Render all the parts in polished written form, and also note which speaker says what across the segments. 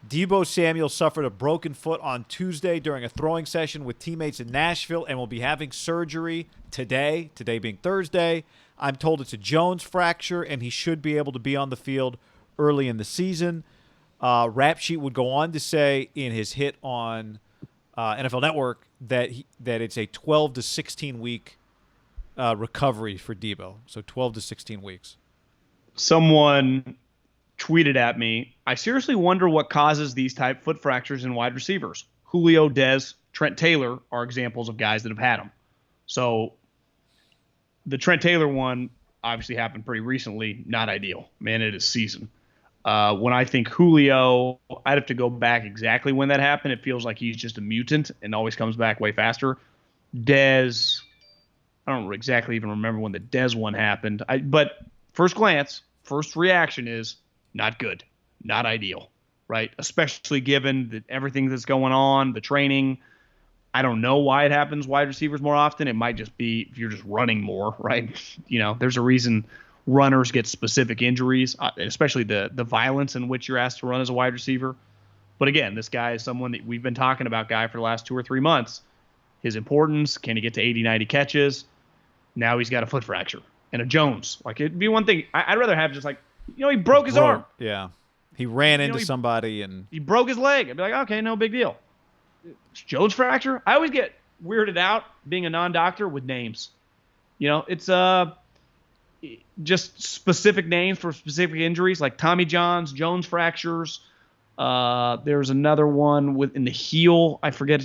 Speaker 1: Deebo Samuel suffered a broken foot on Tuesday during a throwing session with teammates in Nashville and will be having surgery today being Thursday. I'm told it's a Jones fracture, and he should be able to be on the field early in the season. Rap Sheet would go on to say in his hit on NFL Network that it's a 12 to 16 week recovery for Deebo. So 12 to 16 weeks.
Speaker 2: Someone tweeted at me, I seriously wonder what causes these type foot fractures in wide receivers. Julio, Dez, Trent Taylor are examples of guys that have had them. So the Trent Taylor one obviously happened pretty recently. Not ideal. Man, it is season. When I think Julio, I'd have to go back exactly when that happened. It feels like he's just a mutant and always comes back way faster. Dez, I don't exactly even remember when the Dez one happened. But first glance, first reaction is not good, not ideal, right? Especially given everything that's going on, the training. I don't know why it happens wide receivers more often. It might just be if you're just running more, right? There's a reason runners get specific injuries, especially the violence in which you're asked to run as a wide receiver. But again, this guy is someone that we've been talking about guy for the last 2 or 3 months. His importance, can he get to 80, 90 catches? Now he's got a foot fracture and a Jones. Like, it'd be one thing. I'd rather have just like, he broke his arm.
Speaker 1: Yeah. He ran into somebody and
Speaker 2: he broke his leg. I'd be like, okay, no big deal. Jones fracture? I always get weirded out being a non-doctor with names. It's just specific names for specific injuries like Tommy John's, Jones fractures. There's another one in the heel. I forget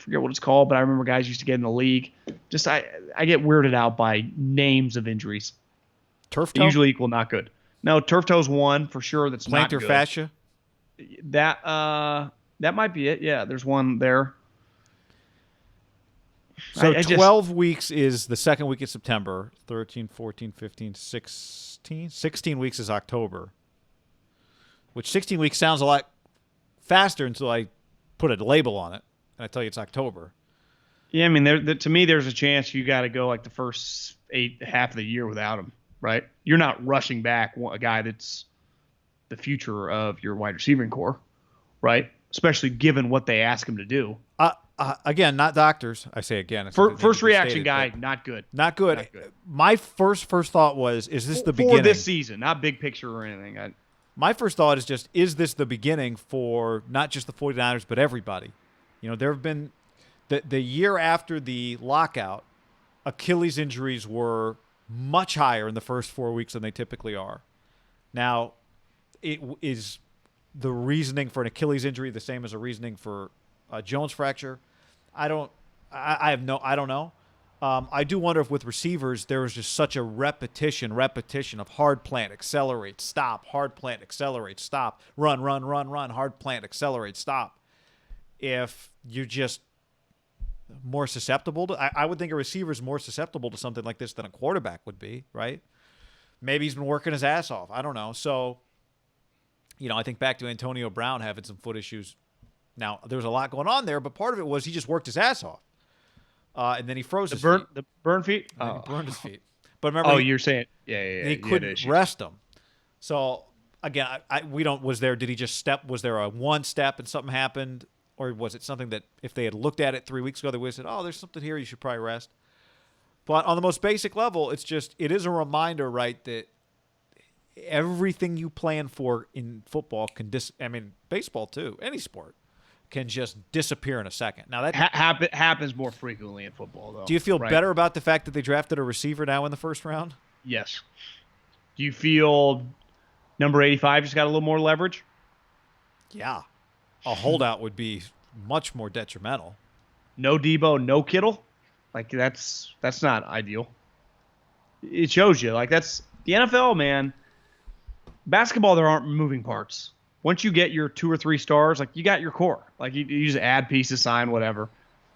Speaker 2: what it's called, but I remember guys used to get in the league. Just I get weirded out by names of injuries.
Speaker 1: Turf
Speaker 2: toe?
Speaker 1: They
Speaker 2: usually equal not good. No, turf toe's one for sure. That's not good.
Speaker 1: Plantar fascia.
Speaker 2: That might be it. Yeah, there's one there.
Speaker 1: So 12 weeks is the second week of September. 13, 14, 15, 16. 16 weeks is October. Which 16 weeks sounds a lot faster until I put a label on it and I tell you it's October.
Speaker 2: Yeah, I mean, to me, there's a chance you got to go like the first half of the year without him, right? You're not rushing back a guy that's the future of your wide receiving core, right? Especially given what they ask him to do.
Speaker 1: Again, not doctors. I say again.
Speaker 2: First reaction guy, not good.
Speaker 1: Not good. Not good. My first thought was, is this the beginning?
Speaker 2: For this season, not big picture or anything.
Speaker 1: My first thought is just, is this the beginning for not just the 49ers, but everybody? There have been the year after the lockout, Achilles injuries were much higher in the first 4 weeks than they typically are. Now, it is the reasoning for an Achilles injury the same as a reasoning for a Jones fracture? I don't know. I do wonder if with receivers there was just such a repetition of hard plant, accelerate, stop, hard plant, accelerate, stop, run, hard plant, accelerate, stop. If you're just more susceptible to, I would think a receiver is more susceptible to something like this than a quarterback would be, right? Maybe he's been working his ass off. I don't know. So, I think back to Antonio Brown having some foot issues. Now, there was a lot going on there, but part of it was he just worked his ass off. And then he froze his feet.
Speaker 2: The burn feet?
Speaker 1: He burned his feet. But remember,
Speaker 2: you're saying, yeah.
Speaker 1: He couldn't rest them. So, again, did he just step? Was there a one step and something happened? Or was it something that if they had looked at it 3 weeks ago, they would have said, oh, there's something here, you should probably rest. But on the most basic level, it is a reminder, right, that everything you plan for in football baseball too, any sport, can just disappear in a second. Now that
Speaker 2: happens more frequently in football, though.
Speaker 1: Do you feel better about the fact that they drafted a receiver now in the first round?
Speaker 2: Yes. Do you feel number 85 just got a little more leverage?
Speaker 1: Yeah. A holdout would be much more detrimental.
Speaker 2: No Deebo, no Kittle? Like, that's not ideal. It shows you. Like, that's the NFL, man. Basketball, there aren't moving parts. Once you get your 2 or 3 stars, like, you got your core. Like, you just add pieces, sign, whatever.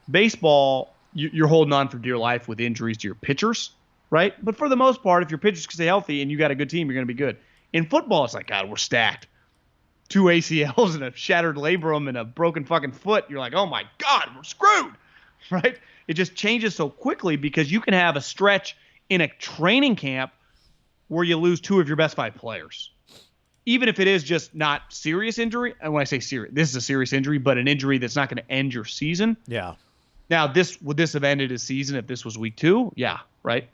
Speaker 2: Baseball, you're holding on for dear life with injuries to your pitchers, right? But for the most part, if your pitchers can stay healthy and you got a good team, you're going to be good. In football, it's like, God, we're stacked. 2 ACLs and a shattered labrum and a broken fucking foot. You're like, oh, my God, we're screwed, right? It just changes so quickly because you can have a stretch in a training camp where you lose 2 of your best 5 players. even if it is just not serious injury, and when I say serious, this is a serious injury, but an injury that's not going to end your season.
Speaker 1: Yeah.
Speaker 2: Now, would this have ended his season if this was week 2? Yeah, right.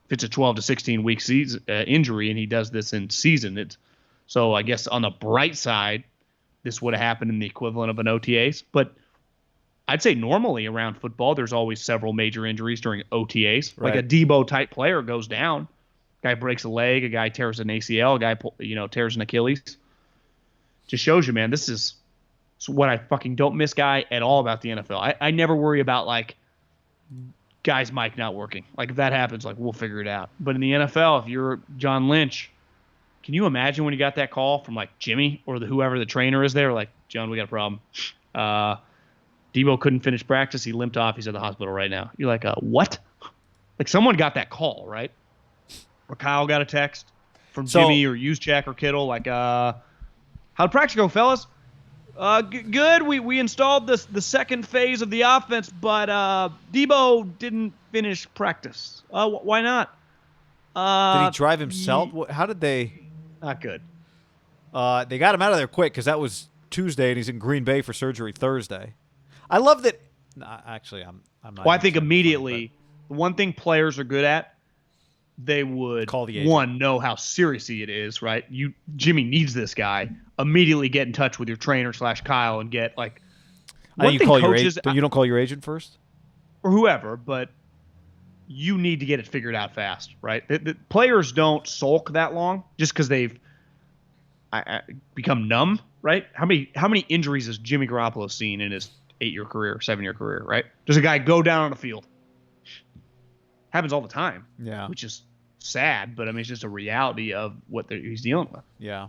Speaker 2: If it's a 12 to 16 week season injury and he does this in season, so I guess on the bright side, this would have happened in the equivalent of an OTAs. But I'd say normally around football, there's always several major injuries during OTAs.
Speaker 1: Right.
Speaker 2: Like a Deebo type player goes down, guy breaks a leg, a guy tears an ACL, a guy tears an Achilles. Just shows you, man, this is what I fucking don't miss guy at all about the NFL. I never worry about like guys' mic not working. Like if that happens, like we'll figure it out. But in the NFL, if you're John Lynch, can you imagine when you got that call from like Jimmy or whoever the trainer is there? Like, John, we got a problem. Deebo couldn't finish practice. He limped off. He's at the hospital right now. You're like, what? Like someone got that call, right? Or Kyle got a text from Jimmy or Juszczyk or Kittle. Like, how'd practice go, fellas? Good. We installed the second phase of the offense, but Deebo didn't finish practice. Why not?
Speaker 1: Did he drive himself? How did they?
Speaker 2: Not good.
Speaker 1: They got him out of there quick because that was Tuesday, and he's in Green Bay for surgery Thursday. I love that. Actually, I'm not.
Speaker 2: Well, I think immediately the one thing players are good at, they would
Speaker 1: call the agent.
Speaker 2: Know how serious it is, right? Jimmy needs this guy. Immediately get in touch with your trainer / Kyle and get like.
Speaker 1: You call your agent, but you don't call your agent first,
Speaker 2: or whoever, but. You need to get it figured out fast, right? The players don't sulk that long just because they've become numb, right? How many injuries has Jimmy Garoppolo seen in his 8-year career, 7-year career, right? Does a guy go down on the field? Happens all the time,
Speaker 1: yeah.
Speaker 2: Which is sad, but I mean it's just a reality of what he's dealing with.
Speaker 1: Yeah.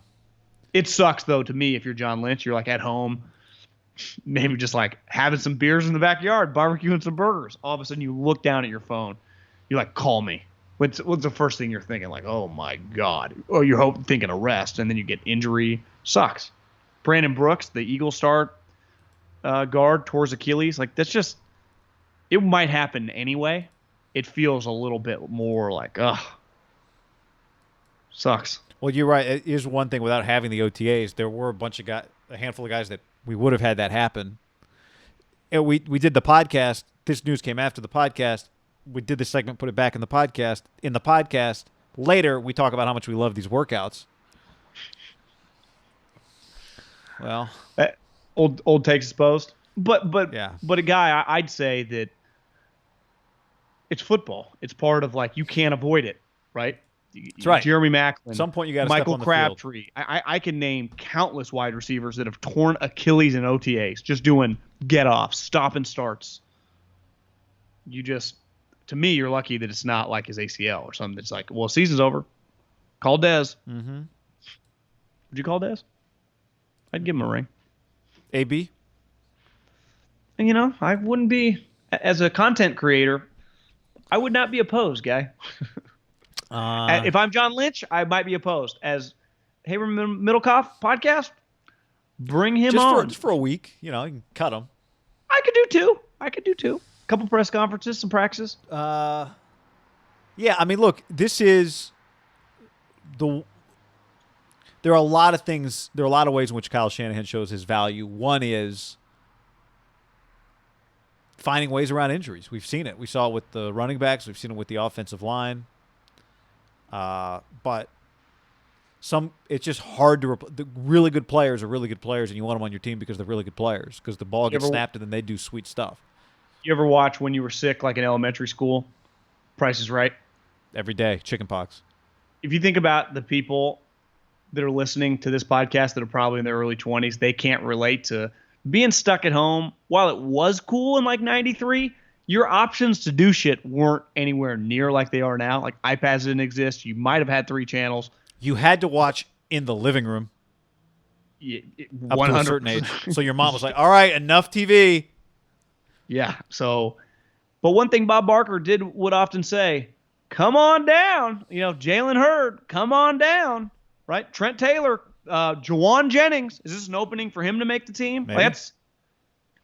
Speaker 2: It sucks though to me if you're John Lynch, you're like at home, maybe just like having some beers in the backyard, barbecuing some burgers. All of a sudden you look down at your phone. You're like, call me. What's the first thing you're thinking? Like, oh, my God. Or you're thinking arrest, and then you get injury. Sucks. Brandon Brooks, the Eagle Star guard, tore his Achilles. Like, that's just – it might happen anyway. It feels a little bit more like, ugh. Sucks.
Speaker 1: Well, you're right. It is one thing without having the OTAs. There were a handful of guys that we would have had that happen. And we did the podcast. This news came after the podcast. We did this segment, put it back in the podcast. In the podcast, later, we talk about how much we love these workouts. Well,
Speaker 2: old takes exposed. But
Speaker 1: yeah.
Speaker 2: But a guy, I'd say that it's football. It's part of like you can't avoid it, right?
Speaker 1: That's right.
Speaker 2: Jeremy Maclin.
Speaker 1: At some point, you got to
Speaker 2: Michael
Speaker 1: step on the
Speaker 2: Crabtree.
Speaker 1: field.
Speaker 2: I can name countless wide receivers that have torn Achilles in OTAs, just doing get-offs, stop and starts. To me, you're lucky that it's not like his ACL or something that's like, well, season's over. Call Dez.
Speaker 1: Mm-hmm.
Speaker 2: Would you call Dez? I'd give him a ring.
Speaker 1: AB?
Speaker 2: And, I wouldn't be, as a content creator, I would not be opposed, guy. If I'm John Lynch, I might be opposed. As Haber Middlecoff podcast, bring him on.
Speaker 1: Just for a week. You can cut him.
Speaker 2: I could do two. Couple press conferences, some practices.
Speaker 1: Yeah, I mean, look, this is there are a lot of things. There are a lot of ways in which Kyle Shanahan shows his value. One is finding ways around injuries. We've seen it. We saw it with the running backs. We've seen it with the offensive line. But it's just hard to the really good players are really good players, and you want them on your team because they're really good players. Because the ball gets snapped and then they do sweet stuff.
Speaker 2: You ever watch when you were sick, like in elementary school? Price is Right.
Speaker 1: Every day, chicken pox.
Speaker 2: If you think about the people that are listening to this podcast that are probably in their early 20s, they can't relate to being stuck at home. While it was cool in like 93, your options to do shit weren't anywhere near like they are now. Like iPads didn't exist. You might have had 3 channels.
Speaker 1: You had to watch in the living room. Up to a certain age. So your mom was like, all right, enough TV.
Speaker 2: Yeah. So, but one thing Bob Barker would often say, come on down. Jalen Hurd, come on down. Right? Trent Taylor, Jawan Jennings. Is this an opening for him to make the team?
Speaker 1: Maybe.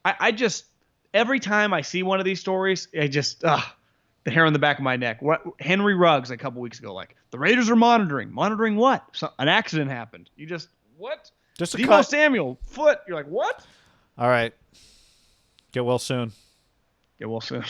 Speaker 2: I just, every time I see one of these stories, the hair on the back of my neck. What Henry Ruggs a couple weeks ago, like the Raiders are monitoring what? So, an accident happened. You just what?
Speaker 1: Just a
Speaker 2: Deebo
Speaker 1: cut.
Speaker 2: Samuel foot. You're like what?
Speaker 1: All right. Get well soon.
Speaker 2: Get well soon.